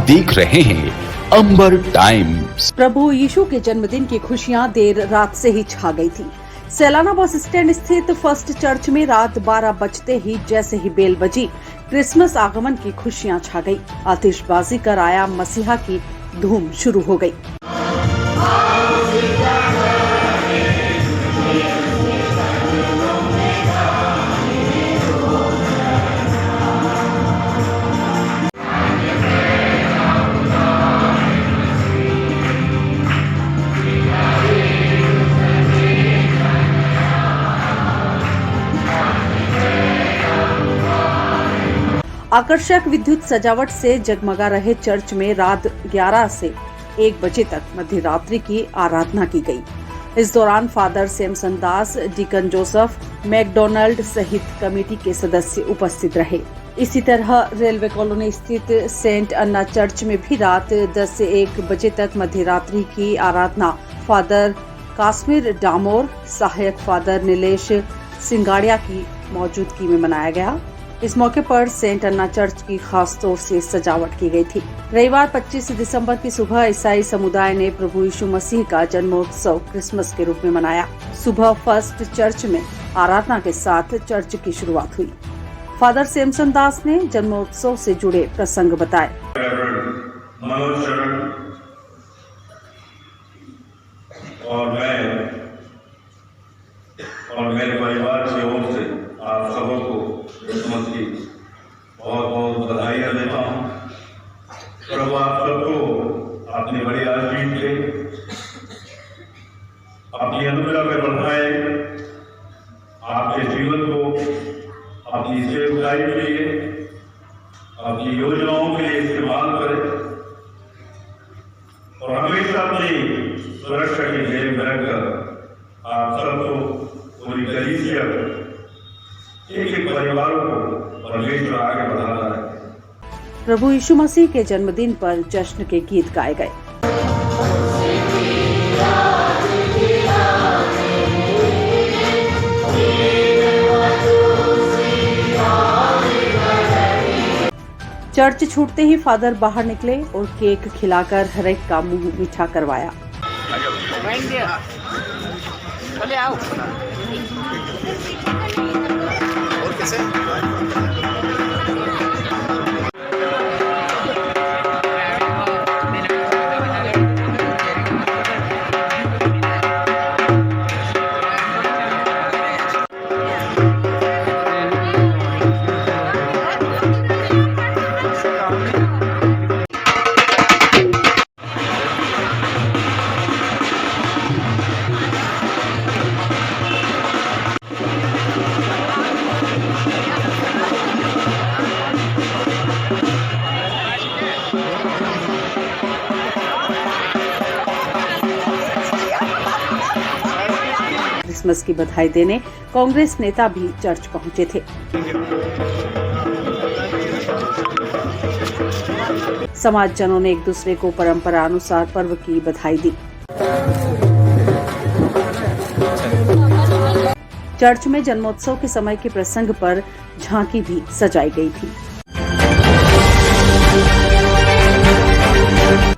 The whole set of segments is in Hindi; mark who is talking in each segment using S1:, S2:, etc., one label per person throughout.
S1: देख रहे हैं अंबर टाइम्स।
S2: प्रभु यीशु के जन्मदिन की खुशियां देर रात से ही छा गई थी। सैलाना बस स्टैंड स्थित फर्स्ट चर्च में रात 12 बजते ही जैसे ही बेल बजी, क्रिसमस आगमन की खुशियां छा गई। आतिशबाजी कर आया मसीहा की धूम शुरू हो गई। आकर्षक विद्युत सजावट से जगमगा रहे चर्च में रात 11 से 1 बजे तक मध्य रात्रि की आराधना की गई। इस दौरान फादर सैमसन दास, डीकन जोसेफ मैकडोनाल्ड सहित कमेटी के सदस्य उपस्थित रहे। इसी तरह रेलवे कॉलोनी स्थित सेंट अन्ना चर्च में भी रात 10 से 1 बजे तक मध्य रात्रि की आराधना फादर काश्मीर डामोर, सहायक फादर नीलेश सिंगाड़िया की मौजूदगी में मनाया गया। इस मौके पर सेंट अन्ना चर्च की खास तौर से सजावट की गई थी। रविवार 25 दिसंबर की सुबह ईसाई समुदाय ने प्रभु यीशु मसीह का जन्मोत्सव क्रिसमस के रूप में मनाया। सुबह फर्स्ट चर्च में आराधना के साथ चर्च की शुरुआत हुई। फादर सैमसन दास ने जन्मोत्सव से जुड़े प्रसंग बताए।
S3: और मेरे परिवार की ओर से आप सबको क्रिसमस की बहुत बहुत बधाइयाँ देता हूँ। प्रभु आप सबको अपनी बड़ी आशीष दे, अपनी अनुग्रह में बढ़ाए, आपके जीवन को अपनी सेवकाई के लिए, अपनी योजनाओं के लिए इस्तेमाल करे और हमेशा अपनी सुरक्षा की जेब में रखकर आप सबको पूरी कलीसिया एक परिवारों को परमेश्वर आगे बढ़ाता है।
S2: प्रभु यीशु मसीह के जन्मदिन पर जश्न के गीत गाए गए। चर्च छूटते ही फादर बाहर निकले और केक खिलाकर हर एक का मुंह मीठा करवाया।
S4: और कैसे?
S2: क्रिसमस की बधाई देने कांग्रेस नेता भी चर्च पहुंचे थे। समाजजनों ने एक दूसरे को परंपरा अनुसार पर्व की बधाई दी। चर्च में जन्मोत्सव के समय के प्रसंग पर झांकी भी सजाई गई थी।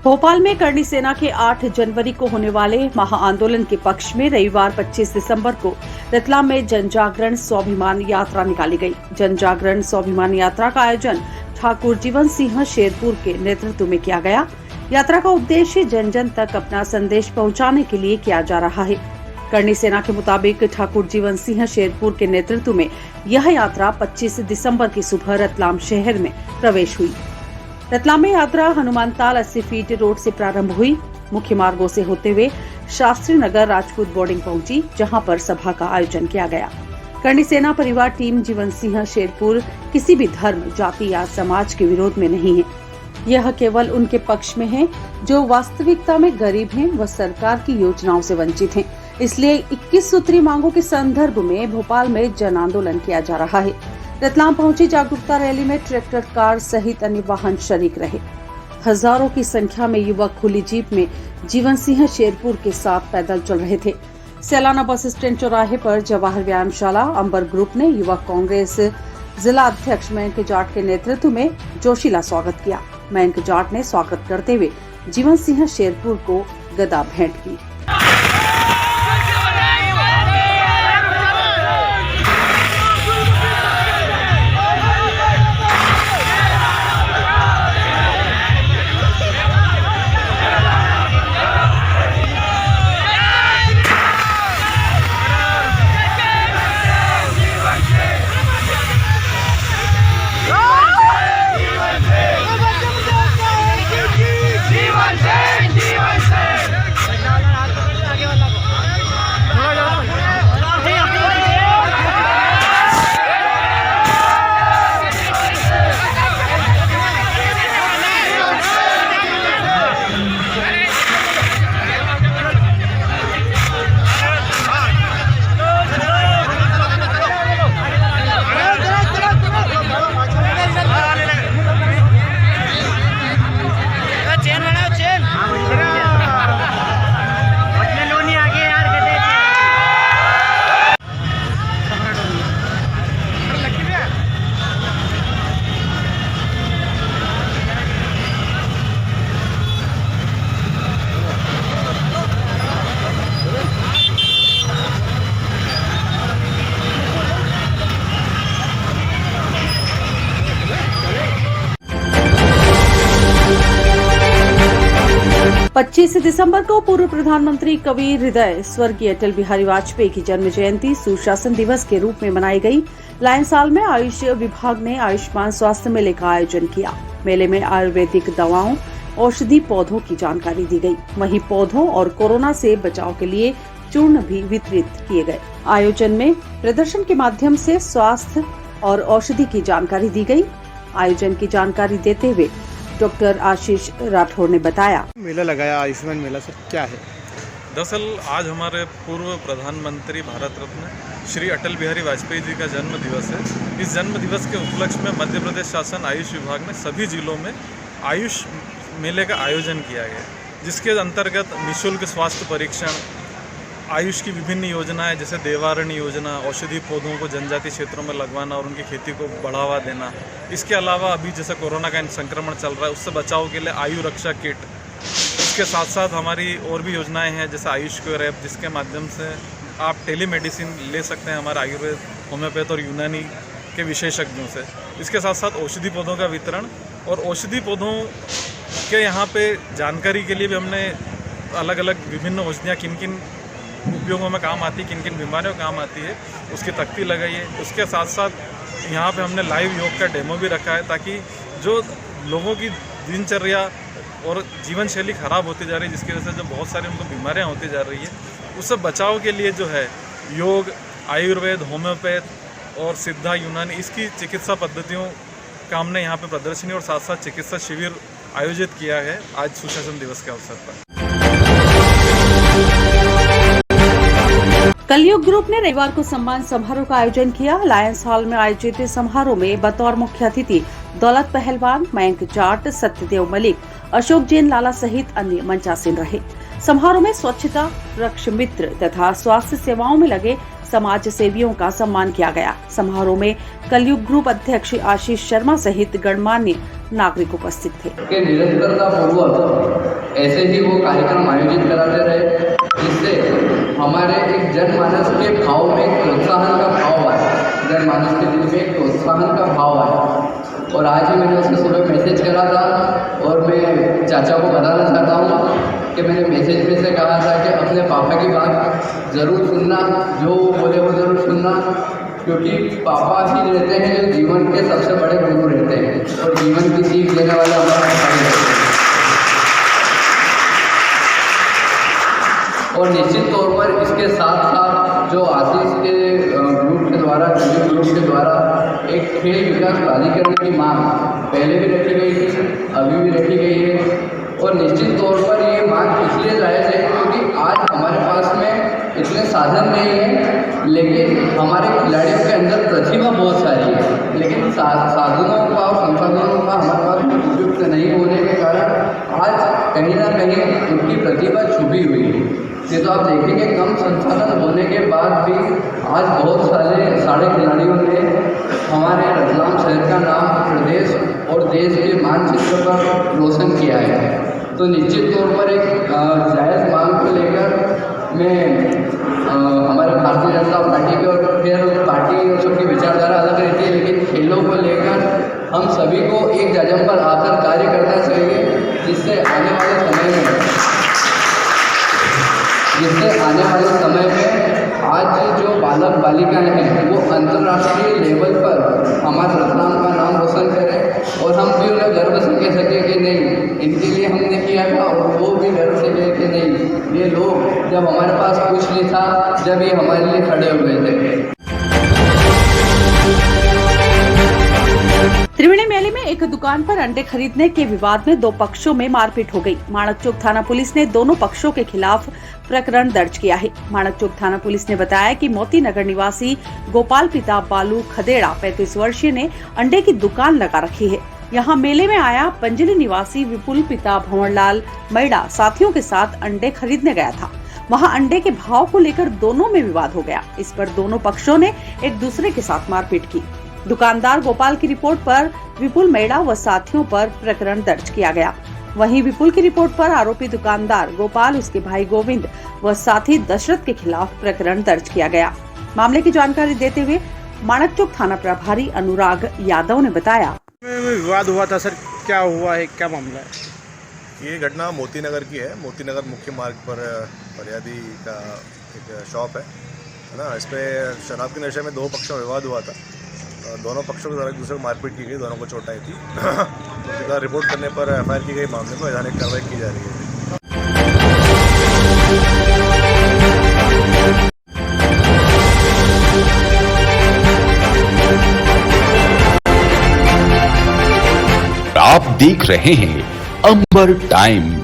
S2: भोपाल में करणी सेना के 8 जनवरी को होने वाले महाआंदोलन के पक्ष में रविवार 25 दिसंबर को रतलाम में जनजागरण स्वाभिमान यात्रा निकाली गई। जनजागरण स्वाभिमान यात्रा का आयोजन ठाकुर जीवन सिंह शेरपुर के नेतृत्व में किया गया। यात्रा का उद्देश्य जन जन तक अपना संदेश पहुंचाने के लिए किया जा रहा है। करणी सेना के मुताबिक ठाकुर जीवन सिंह शेरपुर के नेतृत्व में यह यात्रा 25 दिसंबर की सुबह रतलाम शहर में प्रवेश हुई। रतलाम में यात्रा हनुमान ताल 80 फीट रोड से प्रारंभ हुई। मुख्य मार्गों से होते हुए शास्त्री नगर राजपूत बोर्डिंग पहुंची, जहां पर सभा का आयोजन किया गया। करणी सेना परिवार टीम जीवन सिंह शेरपुर किसी भी धर्म, जाति या समाज के विरोध में नहीं है। यह केवल उनके पक्ष में है जो वास्तविकता में गरीब हैं व सरकार की योजनाओं से वंचित हैं। इसलिए 21 सूत्री मांगों के संदर्भ में भोपाल में जन आंदोलन किया जा रहा है। रतलाम पहुंची जागरूकता रैली में ट्रैक्टर, कार सहित अन्य वाहन शरीक रहे। हजारों की संख्या में युवक खुली जीप में जीवन सिंह शेरपुर के साथ पैदल चल रहे थे। सैलाना बस स्टैंड चौराहे पर जवाहर व्यायामशाला अंबर ग्रुप ने युवक कांग्रेस जिला अध्यक्ष मयंक जाट के नेतृत्व में जोशीला स्वागत किया। मयंक जाट ने स्वागत करते हुए जीवन सिंह शेरपुर को गदा भेंट की। पच्चीस दिसंबर को पूर्व प्रधानमंत्री कबीर हृदय स्वर्गीय अटल बिहारी वाजपेयी की जन्म जयंती सुशासन दिवस के रूप में मनाई गई। लायंस हॉल में आयुष विभाग ने आयुष्मान स्वास्थ्य मेले का आयोजन किया। मेले में आयुर्वेदिक दवाओं, औषधि पौधों की जानकारी दी गई। वहीं पौधों और कोरोना से बचाव के लिए चूर्ण भी वितरित किए गए। आयोजन में प्रदर्शन के माध्यम से स्वास्थ्य और औषधि की जानकारी दी गई। आयोजन की जानकारी देते हुए डॉक्टर आशीष राठौर ने बताया,
S4: मेला लगाया आयुष्मान मेला सर क्या है?
S5: दरअसल आज हमारे पूर्व प्रधानमंत्री भारत रत्न श्री अटल बिहारी वाजपेयी जी का जन्म दिवस है। इस जन्म दिवस के उपलक्ष्य में मध्य प्रदेश शासन आयुष विभाग ने सभी जिलों में आयुष मेले का आयोजन किया गया, जिसके अंतर्गत निःशुल्क स्वास्थ्य परीक्षण, आयुष की विभिन्न योजनाएं जैसे देवारण्य योजना, औषधि पौधों को जनजातीय क्षेत्रों में लगवाना और उनकी खेती को बढ़ावा देना। इसके अलावा अभी जैसे कोरोना का संक्रमण चल रहा है, उससे बचाव के लिए आयु रक्षा किट। इसके साथ साथ हमारी और भी योजनाएं हैं जैसे आयुष क्योर ऐप, जिसके माध्यम से आप टेलीमेडिसिन ले सकते हैं हमारे आयुर्वेद, होम्योपैथ और यूनानी के विशेषज्ञों से। इसके साथ साथ औषधि पौधों का वितरण और औषधि पौधों के यहाँ पे जानकारी के लिए भी हमने अलग अलग विभिन्न औषधियाँ किन किन उपयोगों में काम आती है, किन किन बीमारियों में काम आती है, उसकी तख्ती लगाई है। उसके साथ साथ यहाँ पे हमने लाइव योग का डेमो भी रखा है, ताकि जो लोगों की दिनचर्या और जीवन शैली खराब होती जा रही है, जिसकी वजह से जो बहुत सारी उनको बीमारियाँ होती जा रही है, उससे बचाव के लिए जो है योग, आयुर्वेद, होम्योपैथ और सिद्धा, यूनानी, इसकी चिकित्सा पद्धतियों का हमने यहाँ पे प्रदर्शनी और साथ साथ चिकित्सा शिविर आयोजित किया है आज सुशासन दिवस के अवसर पर।
S2: कलयुग ग्रुप ने रविवार को सम्मान समारोह का आयोजन किया। लायंस हॉल में आयोजित समारोह में बतौर मुख्य अतिथि दौलत पहलवान, मयंक जाट, सत्यदेव मलिक, अशोक जैन लाला सहित अन्य मंचासीन रहे। समारोह में स्वच्छता, वृक्ष मित्र तथा स्वास्थ्य सेवाओं में लगे समाज सेवियों का सम्मान किया गया। समारोह में कलयुग ग्रुप अध्यक्ष आशीष शर्मा सहित गणमान्य नागरिक उपस्थित थे।
S6: के निरंतरता पूर्वक ऐसे ही वो कार्यक्रम आयोजित कराते रहे, जिससे हमारे एक जनमानस के भाव में एक प्रोत्साहन का भाव आया, जनमानस के दिल में एक प्रोत्साहन का भाव आया। और आज ही मैंने उसको सुबह मैसेज करा था और मैं चाचा को बताना चाहता हूँ कि मैंने मैसेज में से कहा था कि अपने पापा की बात ज़रूर सुनना, जो बोले वो ज़रूर सुनना, क्योंकि पापा ही रहते हैं जो जीवन के सबसे बड़े गुरु रहते हैं और जीवन की सीख देने वाले हमारे पापा ही रहते हैं। और निश्चित तौर पर इसके साथ साथ जो आशीष के ग्रुप के द्वारा, ग्रुप के द्वारा एक खेल विकास प्राधिकरण की मांग पहले भी रखी गई थी, अभी भी रखी गई है। और निश्चित तौर पर ये मांग इसलिए जायज़ है क्योंकि आज हमारे पास में इतने साधन नहीं है, लेकिन हमारे खिलाड़ियों के अंदर प्रतिभा बहुत सारी है, लेकिन साधनों का और संसाधनों का हमारे पास उपयुक्त नहीं होने के कारण आज कहीं ना कहीं उनकी प्रतिभा छुपी हुई है। ये तो आप देखेंगे कम संसाधन होने के बाद भी आज बहुत सारे खिलाड़ियों ने हमारे विश्व पर रोशन किया है। तो निश्चित तौर पर एक जायज़ मांग को लेकर मैं हमारे भारतीय जनता पार्टी के, और फिर पार्टी और सबकी विचारधारा अलग रहती है, लेकिन खेलों को लेकर हम सभी को एक जजम पर आकर कार्य करना चाहिए, जिससे आने वाले समय में आज जो बालक बालिकाएं हैं वो अंतर्राष्ट्रीय लेवल पर हमारे रतलाम का नाम रोशन करें, और हम भी उन्हें गर्व से कह सकें कि नहीं, इनके लिए हमने किया था, और वो भी गर्व से कहे कि नहीं, ये लोग जब हमारे पास कुछ नहीं था, जब ये हमारे लिए खड़े हुए थे।
S2: त्रिवेणी मेले में एक दुकान पर अंडे खरीदने के विवाद में दो पक्षों में मारपीट हो गई। माणकचौक थाना पुलिस ने दोनों पक्षों के खिलाफ प्रकरण दर्ज किया है। माणकचौक थाना पुलिस ने बताया कि मोती नगर निवासी गोपाल पिता बालू खदेड़ा 35 वर्षीय ने अंडे की दुकान लगा रखी है। यहाँ मेले में आया पंजली निवासी विपुल पिता भंवरलाल मैड़ा साथियों के साथ अंडे खरीदने गया था। वहाँ अंडे के भाव को लेकर दोनों में विवाद हो गया। इस पर दोनों पक्षों ने एक दूसरे के साथ मारपीट की। दुकानदार गोपाल की रिपोर्ट पर विपुल मैड़ा व साथियों पर प्रकरण दर्ज किया गया। वहीं विपुल की रिपोर्ट पर आरोपी दुकानदार गोपाल, उसके भाई गोविंद व साथी दशरथ के खिलाफ प्रकरण दर्ज किया गया। मामले की जानकारी देते हुए माणकचौक थाना प्रभारी अनुराग यादव ने बताया,
S4: विवाद हुआ था सर, क्या हुआ है, क्या मामला है?
S7: ये घटना मोती नगर की है। मोती नगर मुख्य मार्ग पर फरियादी का एक शॉप है ना। इस पर शराब के नशे में दो पक्षों में विवाद हुआ था। दोनों पक्षों के द्वारा एक दूसरे को मारपीट की गई, दोनों को चोट आई थी। तो रिपोर्ट करने पर एफआईआर की गई, मामले में वैधानिक कार्रवाई की जा रही है।
S1: आप देख रहे हैं अंबर टाइम्स।